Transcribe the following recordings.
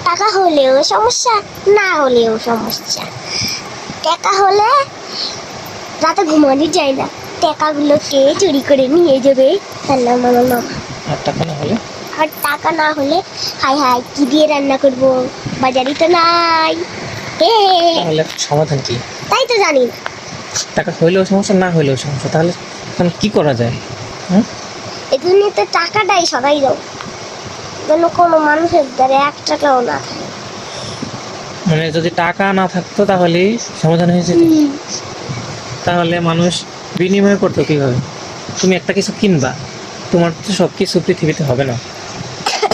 টাকা হলেও সমস্যা, না হলেও সমস্যা। টাকা হলে রাতে ঘুমানো যায় না, টাকাগুলোকে চুরি করে নিয়ে যাবে আমার মামা। আর টাকা না হলে? আর টাকা না হলে হাই হাই কি দিয়ে রান্না করব, বাজারই তো নাই। তাহলে সমাধান কি? তাই তো জানি না। টাকা হইলেও সমস্যা, না হইলেও সমস্যা, তাহলে কি করা যায়? এই দুনিয়াতে টাকাটাই সবাই দাও, যেন কোনো মানুষের দ্বারা 1 টাকাও না থাকে। মানে যদি টাকা না থাকতো তাহলে সমাধান হয়ে যেত। তাহলে মানুষ বিনিময় করতো কিভাবে? তুমি একটা কিছু কিনবা, তোমার তো সব কিছু পৃথিবীতে হবে না।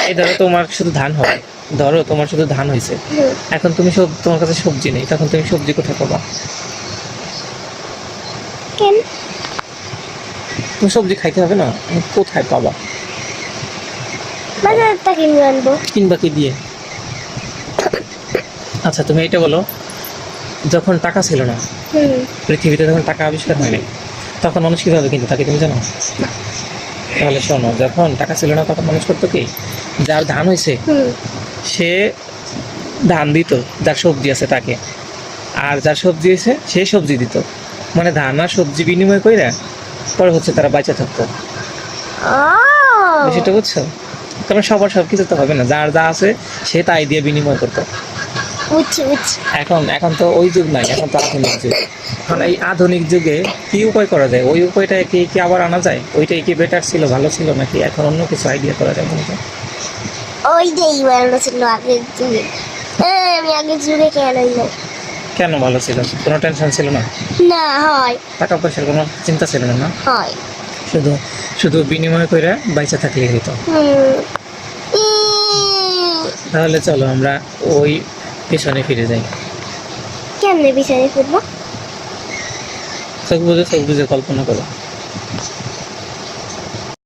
এই ধরো তোমার শুধু ধান হবে, ধরো তোমার শুধু ধান হয়েছে, এখন তুমি তোমার কাছে সবজি নেই, তখন তুমি সবজি কোথায় পাবা? কেন? তুমি সবজি খাইতে হবে না, কোথায় পাবা? বাজার থেকে কিনে আনবো। কিনবা কি দিয়ে? আচ্ছা তুমি এটা বলো, যখন টাকা ছিল না পৃথিবীতে, যখন টাকা আবিষ্কার হয়নি, তখন মানুষ কীভাবে কিনতে থাকে তুমি জানো? তাহলে শোনো, যখন টাকা ছিল না তখন মানুষ করতো কি, যার ধান হয়েছে সে ধান দিত যার সবজি আছে তাকে, আর যার সবজি হয়েছে সে সবজি দিত। মানে ধান আর সবজি বিনিময় করে পরে হচ্ছে তারা বেঁচে থাকতো। সেটা বুঝছো? কারণ সবার সব কিছু তো হবে না, যার যা আছে সে তাই দিয়ে বিনিময় করতো। এখন তো ওই যুগ নাই, এখন তো আধুনিক যুগ। এখন এই আধুনিক যুগে কি উপায় করা যায়? ওই উপায়টা কি আবার আনা যায়? ওইটাই কি বেটার ছিল, ভালো ছিল, নাকি এখন অন্য কিছু আইডিয়া করা যায়? মনে হয় ওইটাই ভালো ছিল আগের যুগে। আমি আগের যুগে কেন ভালো ছিল? কোনো টেনশন ছিল না? না হয় টাকা পয়সার কোনো চিন্তা ছিল না? হয় শুধু শুধু বিনিময় করে বাইচা থাকলেই হতো। তাহলে চলো আমরা ওই পেছনে ফিরে যাই। কেমনে পিছনে ফিরবো? চোখ বুঝে কল্পনা করো।